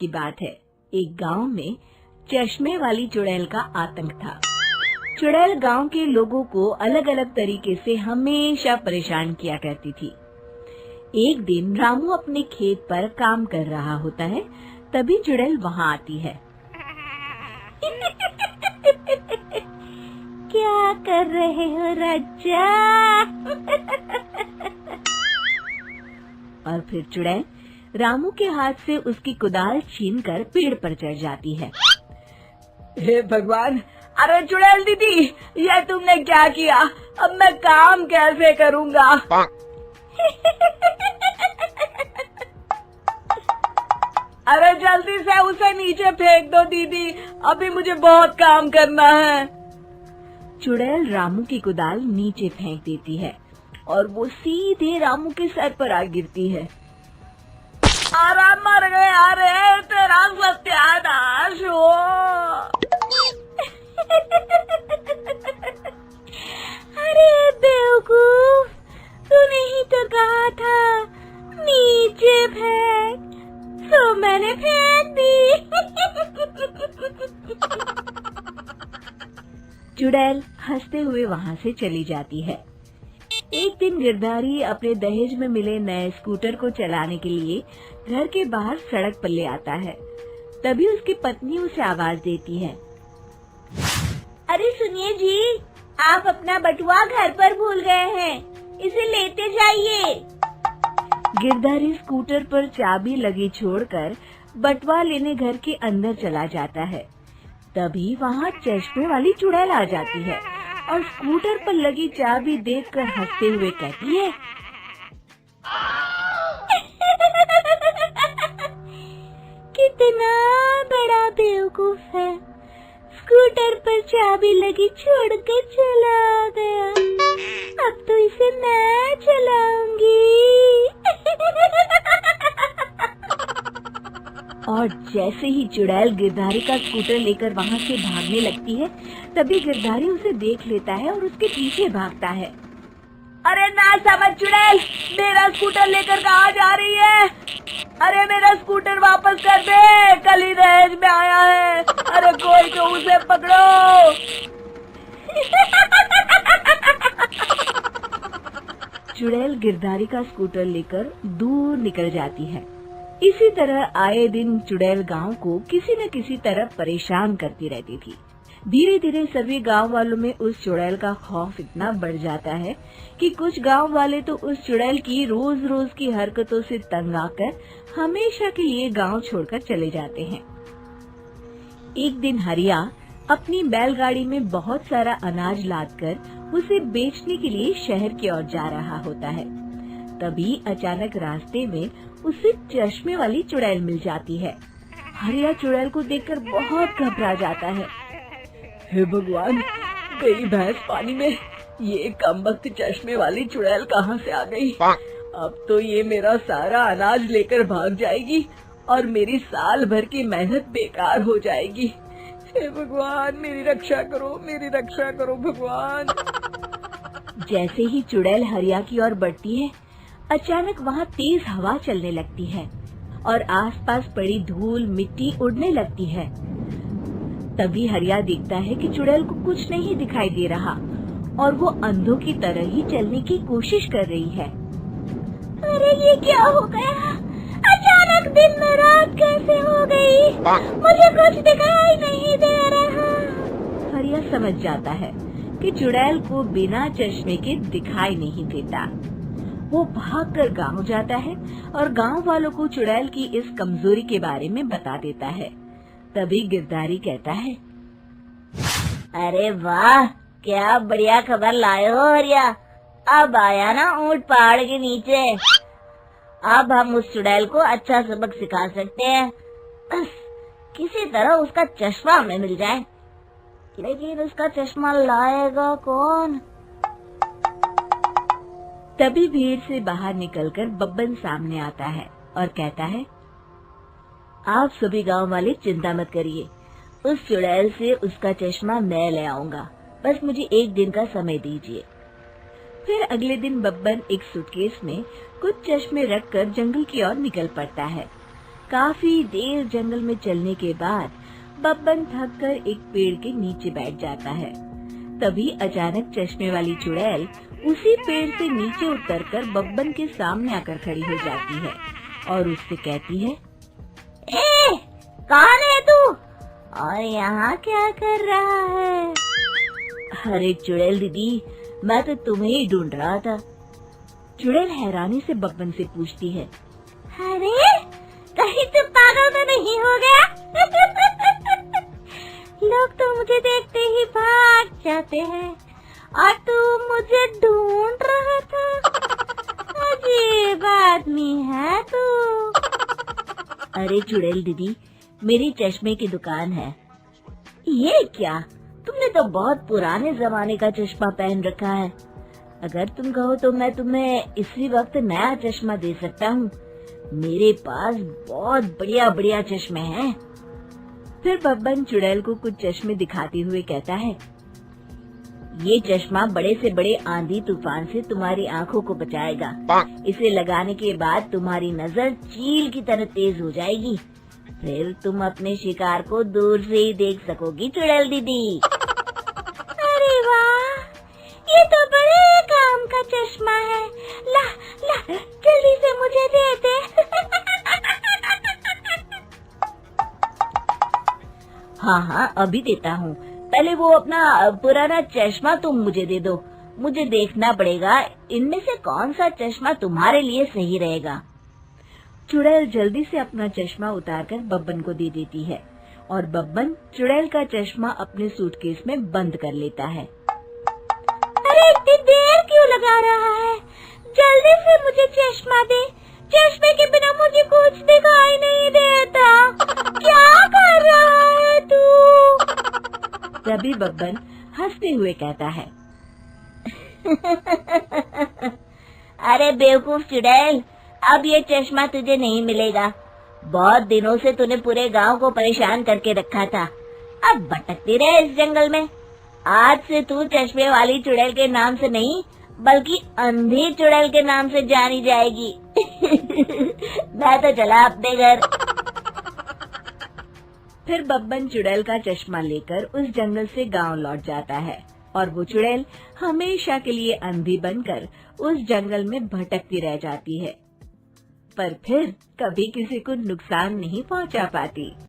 की बात है। एक गांव में चश्मे वाली चुड़ैल का आतंक था। चुड़ैल गांव के लोगों को अलग अलग तरीके से हमेशा परेशान किया करती थी। एक दिन रामू अपने खेत पर काम कर रहा होता है, तभी चुड़ैल वहां आती है। क्या कर रहे हो राजा? और फिर चुड़ैल रामू के हाथ से उसकी कुदाल छीनकर पेड़ पर चढ़ जाती है। हे भगवान! अरे चुड़ैल दीदी, ये तुमने क्या किया? अब मैं काम कैसे करूँगा? अरे जल्दी से उसे नीचे फेंक दो दीदी, अभी मुझे बहुत काम करना है। चुड़ैल रामू की कुदाल नीचे फेंक देती है और वो सीधे रामू के सर पर आ गिरती है। अरे मर गया रे, तेरा सत्यानाश हो। अरे बेवकूफ, तूने ही तो कहा था नीचे फेंक, तो मैंने फेंक दी। चुड़ैल हंसते हुए वहाँ से चली जाती है। एक दिन गिरधारी अपने दहेज में मिले नए स्कूटर को चलाने के लिए घर के बाहर सड़क पर ले आता है। तभी उसकी पत्नी उसे आवाज देती है। अरे सुनिए जी, आप अपना बटुआ घर पर भूल गए हैं, इसे लेते जाइए। गिरधारी स्कूटर पर चाबी लगी छोड़कर बटुआ लेने घर के अंदर चला जाता है। तभी वहाँ चश्मे वाली चुड़ैल आ जाती है और स्कूटर पर लगी चाबी देखकर हंसते हुए कहती है। कितना बड़ा बेवकूफ है, स्कूटर पर चाबी लगी छोड़कर चला गया। अब तो इसे मैं चलाऊंगी। और जैसे ही चुड़ैल गिरधारी का स्कूटर लेकर वहाँ से भागने लगती है, तभी गिरधारी उसे देख लेता है और उसके पीछे भागता है। अरे ना समझ चुड़ैल, मेरा स्कूटर लेकर कहाँ जा रही है? अरे मेरा स्कूटर वापस कर दे, कल ही दहेज में आया है। अरे कोई तो उसे पकड़ो। चुड़ैल गिरधारी का स्कूटर लेकर दूर निकल जाती है। इसी तरह आए दिन चुड़ैल गांव को किसी न किसी तरह परेशान करती रहती थी। धीरे धीरे सभी गांव वालों में उस चुड़ैल का खौफ इतना बढ़ जाता है कि कुछ गांव वाले तो उस चुड़ैल की रोज रोज की हरकतों से तंग आकर हमेशा के लिए गांव छोड़कर चले जाते हैं। एक दिन हरिया अपनी बैलगाड़ी में बहुत सारा अनाज लादकर उसे बेचने के लिए शहर की ओर जा रहा होता है। तभी अचानक रास्ते में उसे चश्मे वाली चुड़ैल मिल जाती है। हरिया चुड़ैल को देखकर बहुत घबरा जाता है। हे भगवान, गई भैंस पानी में, ये कमबख्त चश्मे वाली चुड़ैल कहाँ से आ गई? अब तो ये मेरा सारा अनाज लेकर भाग जाएगी और मेरी साल भर की मेहनत बेकार हो जाएगी। हे भगवान, मेरी रक्षा करो, मेरी रक्षा करो भगवान। जैसे ही चुड़ैल हरिया की ओर बढ़ती है, अचानक वहाँ तेज हवा चलने लगती है और आसपास पड़ी धूल मिट्टी उड़ने लगती है। तभी हरिया देखता है कि चुड़ैल को कुछ नहीं दिखाई दे रहा और वो अंधों की तरह ही चलने की कोशिश कर रही है। अरे ये क्या हो गया? अचानक दिन में रात कैसे हो गई? मुझे कुछ दिखाई नहीं दे रहा। हरिया समझ जाता है कि चुड़ैल को बिना चश्मे के दिखाई नहीं देता। वो भागकर गांव जाता है और गांव वालों को चुड़ैल की इस कमजोरी के बारे में बता देता है। तभी गिरधारी कहता है। अरे वाह, क्या बढ़िया खबर लाए हो हरिया। अब आया ना ऊंट पहाड़ के नीचे। अब हम उस चुड़ैल को अच्छा सबक सिखा सकते हैं। बस किसी तरह उसका चश्मा हमें मिल जाए। लेकिन उसका चश्मा लाएगा कौन? तभी भीड़ से बाहर निकलकर बब्बन सामने आता है और कहता है। आप सभी गांव वाले चिंता मत करिए, उस चुड़ैल से उसका चश्मा मैं ले आऊंगा। बस मुझे एक दिन का समय दीजिए। फिर अगले दिन बब्बन एक सूटकेस में कुछ चश्मे रखकर जंगल की ओर निकल पड़ता है। काफी देर जंगल में चलने के बाद बब्बन थक कर एक पेड़ के नीचे बैठ जाता है। तभी अचानक चश्मे वाली चुड़ैल उसी पेड़ से नीचे उतरकर बब्बन के सामने आकर खड़ी हो जाती है और उससे कहती है, ए, कौन है तू और यहाँ क्या कर रहा है? अरे चुड़ैल दीदी, मैं तो तुम्हें ही ढूंढ रहा था। चुड़ैल हैरानी से बब्बन से पूछती है, अरे कहीं तू पागल तो नहीं हो गया? लोग तो मुझे देखते ही भाग जाते हैं और तू मुझे ढूंढ रहा था। अजीब आदमी है तू। अरे चुड़ैल दीदी, मेरी चश्मे की दुकान है। ये क्या, तुमने तो बहुत पुराने जमाने का चश्मा पहन रखा है। अगर तुम कहो तो मैं तुम्हें इसी वक्त नया चश्मा दे सकता हूँ। मेरे पास बहुत बढ़िया बढ़िया चश्मे हैं। फिर बब्बन चुड़ैल को कुछ चश्मे दिखाते हुए कहता है, ये चश्मा बड़े से बड़े आंधी तूफान से तुम्हारी आंखों को बचाएगा। इसे लगाने के बाद तुम्हारी नजर चील की तरह तेज हो जाएगी। फिर तुम अपने शिकार को दूर से ही देख सकोगी चुड़ैल दीदी। अरे वाह, ये तो बड़े काम का चश्मा है। ला ला, जल्दी से मुझे दे दे। हाँ, अभी देता हूँ। पहले वो अपना पुराना चश्मा तुम मुझे दे दो। मुझे देखना पड़ेगा इनमें से कौन सा चश्मा तुम्हारे लिए सही रहेगा। चुड़ैल जल्दी से अपना चश्मा उतारकर बब्बन को दे देती है और बब्बन चुड़ैल का चश्मा अपने सूटकेस में बंद कर लेता है। अरे इतनी देर क्यों लगा रहा है? जल्दी से मुझे चश्मा दे। चश्मे के बिना मुझे कुछ दिखाई नहीं देता। क्या कर रहा है तू? तभी बब्बन हंसते हुए कहता है, अरे बेवकूफ चुड़ैल, अब ये चश्मा तुझे नहीं मिलेगा। बहुत दिनों से तूने पूरे गांव को परेशान करके रखा था। अब भटकती रहे इस जंगल में। आज से तू चश्मे वाली चुड़ैल के नाम से नहीं, बल्कि अंधी चुड़ैल के नाम से जानी जाएगी। मैं तो चला अपने घर। फिर बब्बन चुड़ैल का चश्मा लेकर उस जंगल से गांव लौट जाता है और वो चुड़ैल हमेशा के लिए अंधी बनकर उस जंगल में भटकती रह जाती है, पर फिर कभी किसी को नुकसान नहीं पहुंचा पाती।